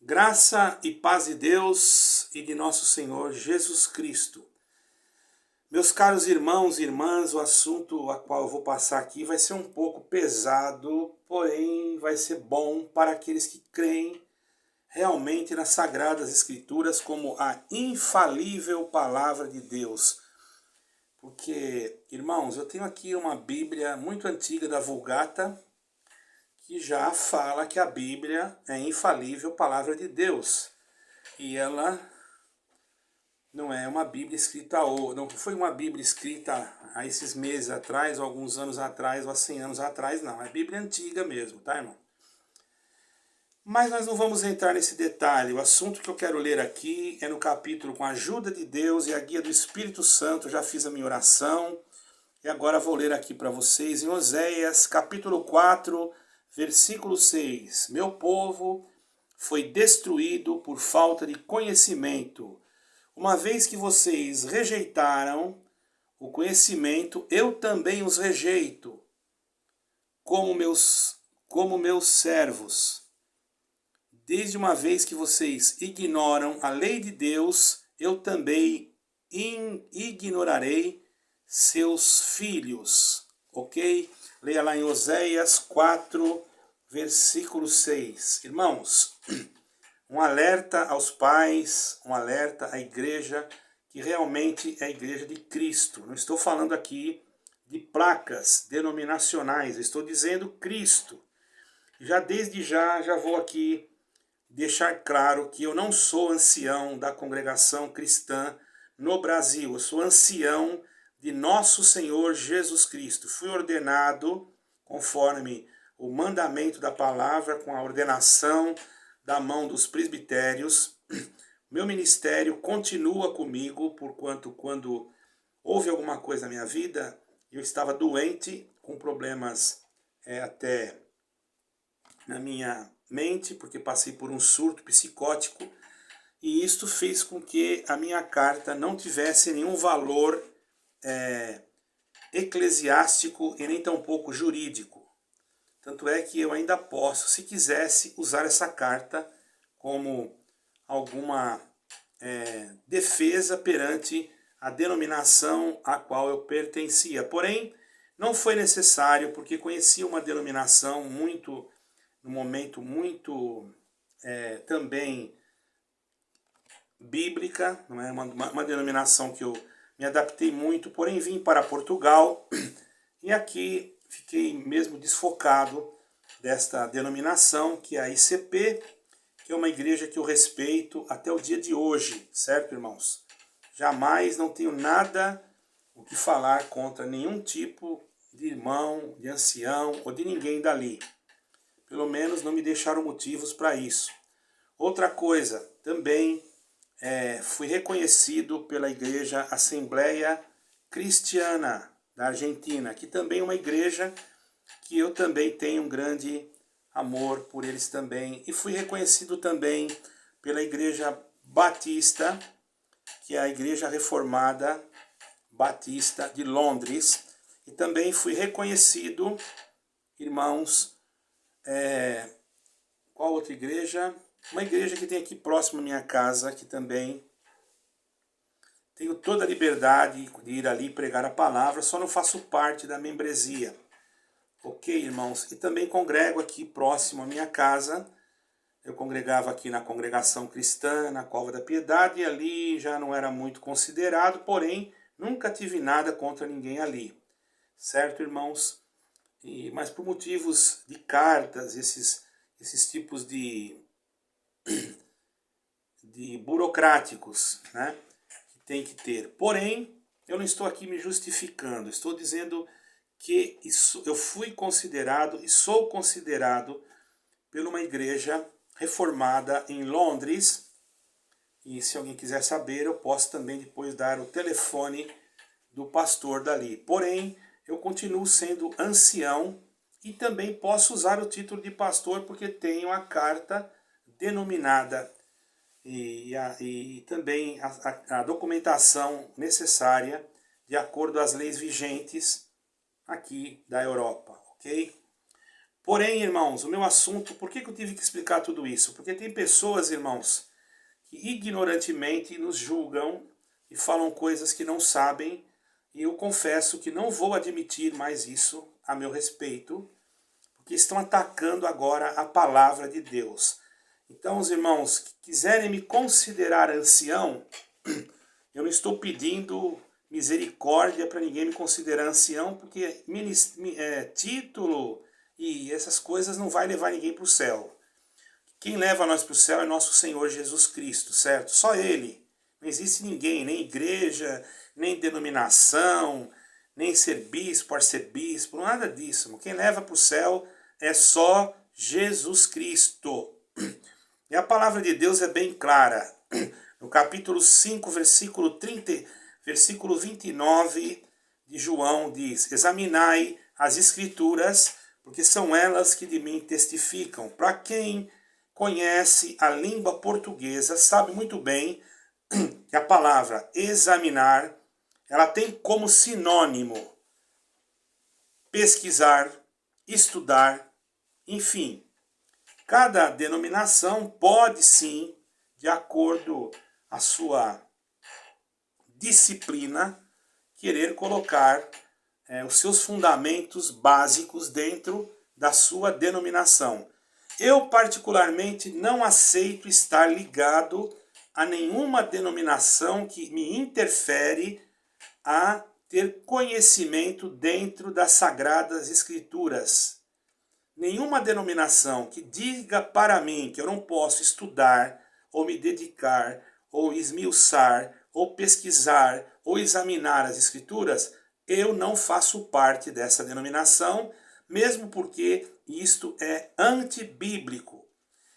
Graça e paz de Deus e de nosso Senhor Jesus Cristo. Meus caros irmãos e irmãs, o assunto a qual eu vou passar aqui vai ser um pouco pesado, porém vai ser bom para aqueles que creem realmente nas Sagradas Escrituras como a infalível Palavra de Deus. Porque, irmãos, eu tenho aqui uma Bíblia muito antiga da Vulgata, que já fala que a Bíblia é infalível palavra de Deus. E ela não é uma Bíblia escrita, não foi uma Bíblia escrita há esses meses atrás, ou alguns anos atrás, ou há 100 anos atrás, não. É Bíblia antiga mesmo, tá, irmão? Mas nós não vamos entrar nesse detalhe. O assunto que eu quero ler aqui é no capítulo com a ajuda de Deus e a guia do Espírito Santo. Eu já fiz a minha oração e agora vou ler aqui para vocês em Oséias, capítulo 4, versículo 6. Meu povo foi destruído por falta de conhecimento. Uma vez que vocês rejeitaram o conhecimento, eu também os rejeito, como meus servos. Desde uma vez que vocês ignoram a lei de Deus, eu também ignorarei seus filhos. Ok? Leia lá em Oséias 4, versículo 6. Irmãos, um alerta aos pais, um alerta à igreja, que realmente é a igreja de Cristo. Não estou falando aqui de placas denominacionais, estou dizendo Cristo. Desde já vou aqui deixar claro que eu não sou ancião da congregação cristã no Brasil, eu sou ancião de nosso Senhor Jesus Cristo. Fui ordenado conforme o mandamento da palavra, com a ordenação da mão dos presbitérios. Meu ministério continua comigo, porquanto quando houve alguma coisa na minha vida, eu estava doente, com problemas até na minha mente, porque passei por um surto psicótico, e isto fez com que a minha carta não tivesse nenhum valor eclesiástico e nem tampouco jurídico. Tanto é que eu ainda posso, se quisesse, usar essa carta como alguma defesa perante a denominação a qual eu pertencia. Porém, não foi necessário, porque conhecia uma denominação num momento muito também bíblica, não é? Uma denominação que eu me adaptei muito, porém vim para Portugal e aqui fiquei mesmo desfocado desta denominação, que é a ICP, que é uma igreja que eu respeito até o dia de hoje, certo, irmãos? Jamais, não tenho nada o que falar contra nenhum tipo de irmão, de ancião ou de ninguém dali. Pelo menos não me deixaram motivos para isso. Outra coisa, também fui reconhecido pela Igreja Assembleia Cristiana da Argentina, que também é uma igreja que eu também tenho um grande amor por eles também. E fui reconhecido também pela Igreja Batista, que é a Igreja Reformada Batista de Londres. E também fui reconhecido, irmãos, qual outra igreja? Uma igreja que tem aqui próximo à minha casa, que também tenho toda a liberdade de ir ali pregar a palavra, só não faço parte da membresia. Ok, irmãos? E também congrego aqui próximo à minha casa. Eu congregava aqui na congregação cristã, na Cova da Piedade, e ali já não era muito considerado, porém nunca tive nada contra ninguém ali. Certo, irmãos? Mas por motivos de cartas, esses tipos de burocráticos, né, que tem que ter. Porém, eu não estou aqui me justificando, estou dizendo que eu fui considerado e sou considerado por uma igreja reformada em Londres, e se alguém quiser saber, eu posso também depois dar o telefone do pastor dali. Porém, eu continuo sendo ancião e também posso usar o título de pastor porque tenho a carta denominada e também a documentação necessária de acordo às leis vigentes aqui da Europa, ok? Porém, irmãos, o meu assunto, por que eu tive que explicar tudo isso? Porque tem pessoas, irmãos, que ignorantemente nos julgam e falam coisas que não sabem, e eu confesso que não vou admitir mais isso a meu respeito, porque estão atacando agora a palavra de Deus. Então, os irmãos que quiserem me considerar ancião, eu não estou pedindo misericórdia para ninguém me considerar ancião, porque título e essas coisas não vai levar ninguém para o céu. Quem leva nós para o céu é nosso Senhor Jesus Cristo, certo? Só Ele. Não existe ninguém, nem igreja, nem denominação, nem ser bispo, arcebispo, nada disso. Quem leva para o céu é só Jesus Cristo. E a palavra de Deus é bem clara. No capítulo 5, versículo 29 de João diz: examinai as escrituras, porque são elas que de mim testificam. Para quem conhece a língua portuguesa, sabe muito bem que a palavra examinar, ela tem como sinônimo pesquisar, estudar, enfim. Cada denominação pode sim, de acordo à sua disciplina, querer colocar os seus fundamentos básicos dentro da sua denominação. Eu particularmente não aceito estar ligado a nenhuma denominação que me interfere a ter conhecimento dentro das Sagradas Escrituras. Nenhuma denominação que diga para mim que eu não posso estudar, ou me dedicar, ou esmiuçar, ou pesquisar, ou examinar as Escrituras, eu não faço parte dessa denominação, mesmo porque isto é antibíblico.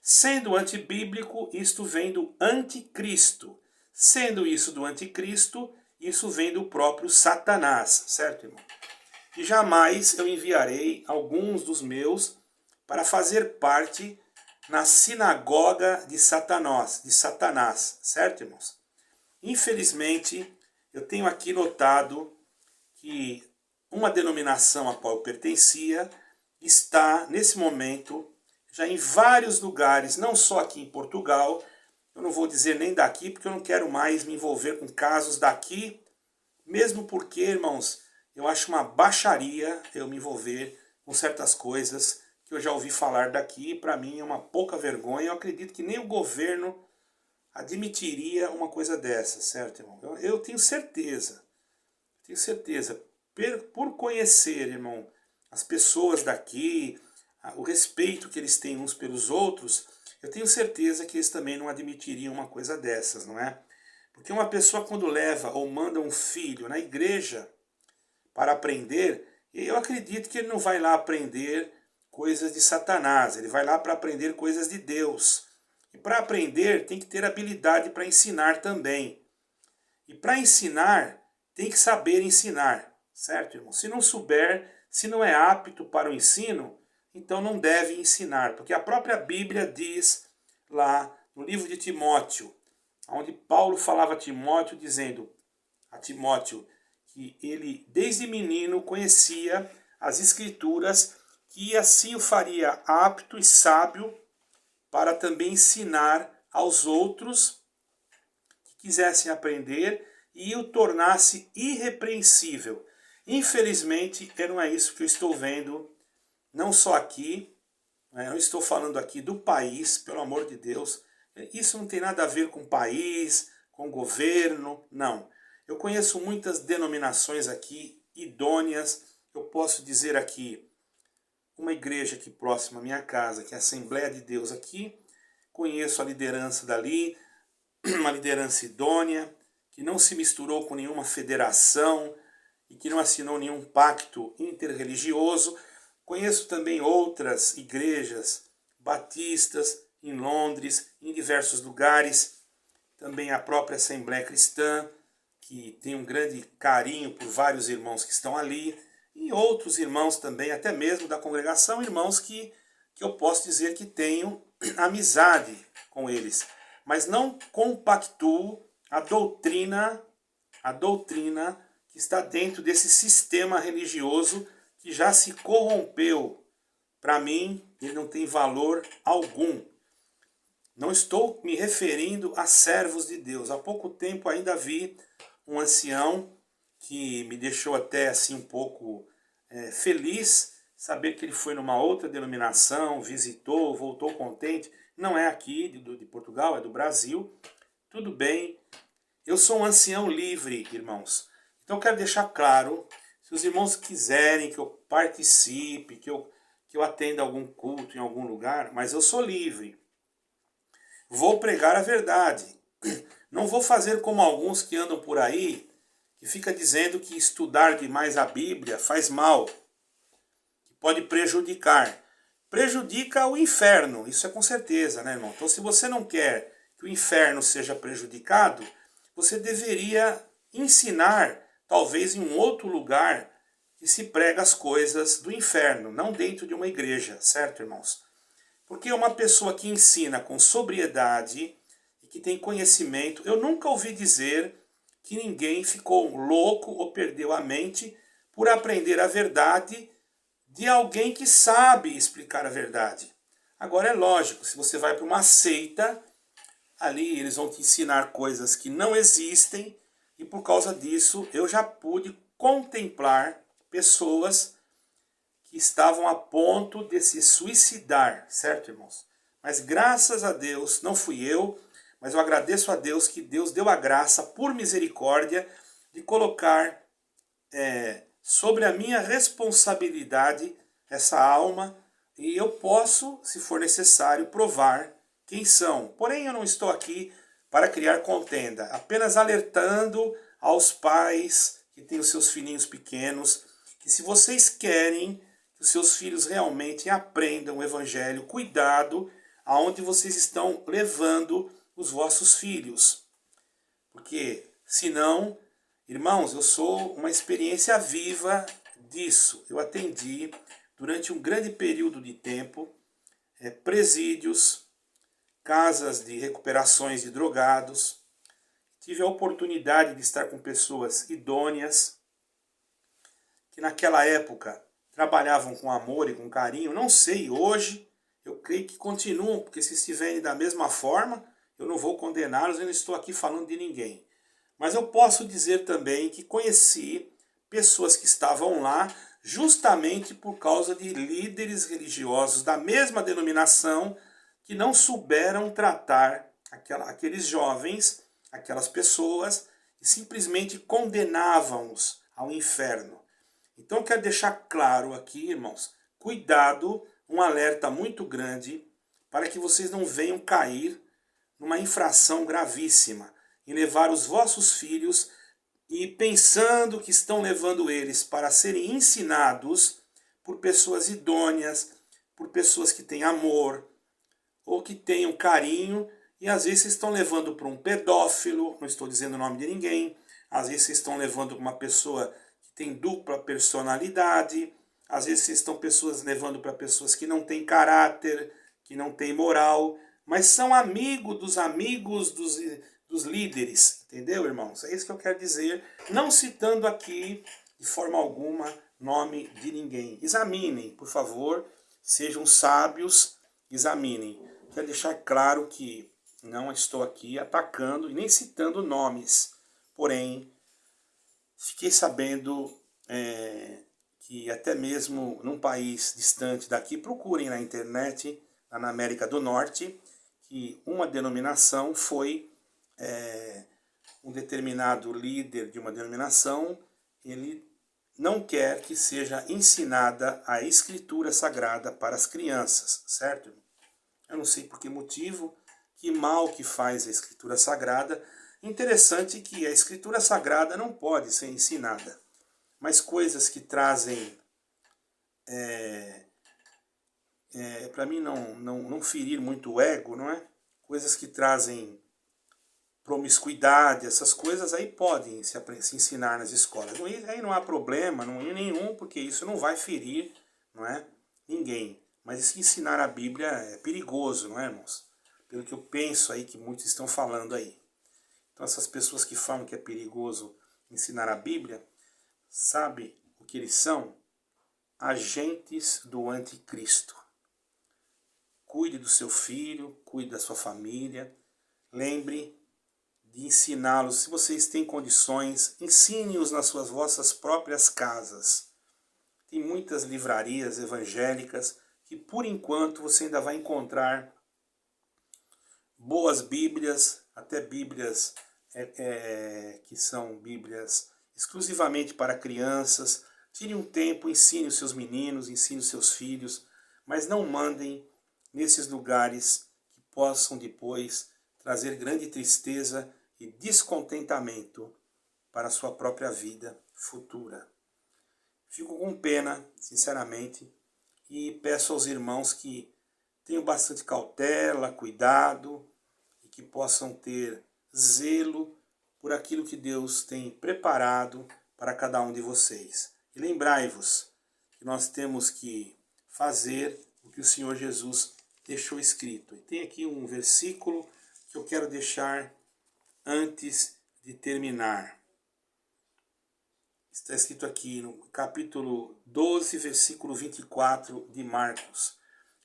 Sendo antibíblico, isto vem do anticristo. Sendo isso do anticristo, isso vem do próprio Satanás, certo, irmão? E jamais eu enviarei alguns dos meus para fazer parte na sinagoga de Satanás, certo, irmãos? Infelizmente, eu tenho aqui notado que uma denominação a qual eu pertencia está, nesse momento, já em vários lugares, não só aqui em Portugal, eu não vou dizer nem daqui, porque eu não quero mais me envolver com casos daqui, mesmo porque, irmãos, eu acho uma baixaria eu me envolver com certas coisas que eu já ouvi falar daqui, e para mim é uma pouca vergonha. Eu acredito que nem o governo admitiria uma coisa dessa, certo, irmão? Eu tenho certeza, por conhecer, irmão, as pessoas daqui, o respeito que eles têm uns pelos outros, eu tenho certeza que eles também não admitiriam uma coisa dessas, não é? Porque uma pessoa quando leva ou manda um filho na igreja para aprender, eu acredito que ele não vai lá aprender coisas de Satanás, ele vai lá para aprender coisas de Deus. E para aprender tem que ter habilidade para ensinar também. E para ensinar tem que saber ensinar, certo, irmão? Se não souber, se não é apto para o ensino, então não deve ensinar, porque a própria Bíblia diz lá no livro de Timóteo, onde Paulo falava a Timóteo, dizendo a Timóteo que ele desde menino conhecia as Escrituras, que assim o faria apto e sábio para também ensinar aos outros que quisessem aprender e o tornasse irrepreensível. Infelizmente, não é isso que eu estou vendo, não só aqui, não estou falando aqui do país, pelo amor de Deus. Isso não tem nada a ver com país, com governo, não. Eu conheço muitas denominações aqui, idôneas. Eu posso dizer aqui, uma igreja aqui próxima à minha casa, que é a Assembleia de Deus aqui. Conheço a liderança dali, uma liderança idônea, que não se misturou com nenhuma federação e que não assinou nenhum pacto interreligioso. Conheço também outras igrejas batistas em Londres, em diversos lugares. Também a própria Assembleia Cristã, que tem um grande carinho por vários irmãos que estão ali. E outros irmãos também, até mesmo da congregação, irmãos que eu posso dizer que tenho amizade com eles. Mas não compactuo a doutrina que está dentro desse sistema religioso que já se corrompeu para mim, ele não tem valor algum. Não estou me referindo a servos de Deus. Há pouco tempo ainda vi um ancião que me deixou até assim um pouco feliz, saber que ele foi numa outra denominação, visitou, voltou contente. Não é aqui de Portugal, é do Brasil. Tudo bem. Eu sou um ancião livre, irmãos. Então eu quero deixar claro, se os irmãos quiserem que eu participe, que eu atenda algum culto em algum lugar, mas eu sou livre. Vou pregar a verdade. Não vou fazer como alguns que andam por aí, que fica dizendo que estudar demais a Bíblia faz mal, que pode prejudicar. Prejudica o inferno, isso é com certeza, né, irmão? Então, se você não quer que o inferno seja prejudicado, você deveria ensinar, talvez em um outro lugar, que se prega as coisas do inferno, não dentro de uma igreja, certo, irmãos? Porque uma pessoa que ensina com sobriedade e que tem conhecimento, eu nunca ouvi dizer que ninguém ficou louco ou perdeu a mente por aprender a verdade de alguém que sabe explicar a verdade. Agora é lógico, se você vai para uma seita, ali eles vão te ensinar coisas que não existem, e por causa disso eu já pude contemplar pessoas que estavam a ponto de se suicidar, certo, irmãos? Mas graças a Deus, não fui eu, mas eu agradeço a Deus que Deus deu a graça, por misericórdia, de colocar sobre a minha responsabilidade essa alma, e eu posso, se for necessário, provar quem são. Porém, eu não estou aqui para criar contenda, apenas alertando aos pais que têm os seus filhinhos pequenos, que se vocês querem que os seus filhos realmente aprendam o Evangelho, cuidado aonde vocês estão levando os vossos filhos. Porque, senão, irmãos, eu sou uma experiência viva disso. Eu atendi, durante um grande período de tempo, presídios, casas de recuperações de drogados. Tive a oportunidade de estar com pessoas idôneas, que naquela época trabalhavam com amor e com carinho. Não sei, hoje, eu creio que continuam, porque se estiverem da mesma forma, eu não vou condená-los, eu não estou aqui falando de ninguém. Mas eu posso dizer também que conheci pessoas que estavam lá justamente por causa de líderes religiosos da mesma denominação que não souberam tratar aqueles jovens, aquelas pessoas, e simplesmente condenavam-os ao inferno. Então eu quero deixar claro aqui, irmãos, cuidado, um alerta muito grande, para que vocês não venham cair numa infração gravíssima e levar os vossos filhos e pensando que estão levando eles para serem ensinados por pessoas idôneas, por pessoas que têm amor ou que tenham carinho, e às vezes vocês estão levando para um pedófilo, não estou dizendo o nome de ninguém, às vezes vocês estão levando para uma pessoa que tem dupla personalidade, às vezes vocês estão levando para pessoas que não têm caráter, que não têm moral, mas são amigos dos líderes, entendeu, irmãos? É isso que eu quero dizer, não citando aqui de forma alguma nome de ninguém. Examinem, por favor, sejam sábios, examinem. Quero deixar claro que não estou aqui atacando e nem citando nomes, porém, fiquei sabendo que até mesmo num país distante daqui, procurem na internet, na América do Norte, que uma denominação foi um determinado líder de uma denominação, ele não quer que seja ensinada a Escritura Sagrada para as crianças, certo? Eu não sei por que motivo, que mal que faz a Escritura Sagrada. Interessante que a Escritura Sagrada não pode ser ensinada, mas coisas que trazem, para mim não ferir muito o ego, não é? Coisas que trazem promiscuidade, essas coisas aí podem se ensinar nas escolas. Aí não há problema nenhum, porque isso não vai ferir, não é, ninguém. Mas se ensinar a Bíblia é perigoso, não é, irmãos? Pelo que eu penso aí que muitos estão falando aí. Então essas pessoas que falam que é perigoso ensinar a Bíblia, sabe o que eles são? agentes do anticristo. Cuide do seu filho, cuide da sua família. Lembre de ensiná-los. Se vocês têm condições, ensine-os nas suas vossas próprias casas. Tem muitas livrarias evangélicas que, por enquanto, você ainda vai encontrar boas bíblias, até bíblias que são bíblias exclusivamente para crianças. Tire um tempo, ensine os seus meninos, ensine os seus filhos, mas não mandem nesses lugares que possam depois trazer grande tristeza e descontentamento para a sua própria vida futura. Fico com pena, sinceramente, e peço aos irmãos que tenham bastante cautela, cuidado, e que possam ter zelo por aquilo que Deus tem preparado para cada um de vocês. E lembrai-vos que nós temos que fazer o que o Senhor Jesus deixou escrito. E tem aqui um versículo que eu quero deixar antes de terminar. Está escrito aqui no capítulo 12, versículo 24 de Marcos,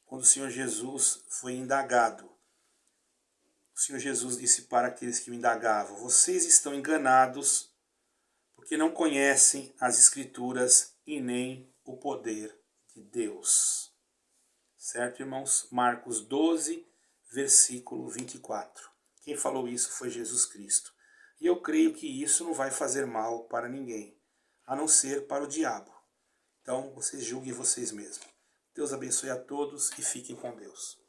quando o Senhor Jesus foi indagado. O Senhor Jesus disse para aqueles que o indagavam: vocês estão enganados porque não conhecem as Escrituras e nem o poder de Deus. Certo, irmãos? Marcos 12, versículo 24. Quem falou isso foi Jesus Cristo. E eu creio que isso não vai fazer mal para ninguém, a não ser para o diabo. Então, vocês julguem vocês mesmos. Deus abençoe a todos e fiquem com Deus.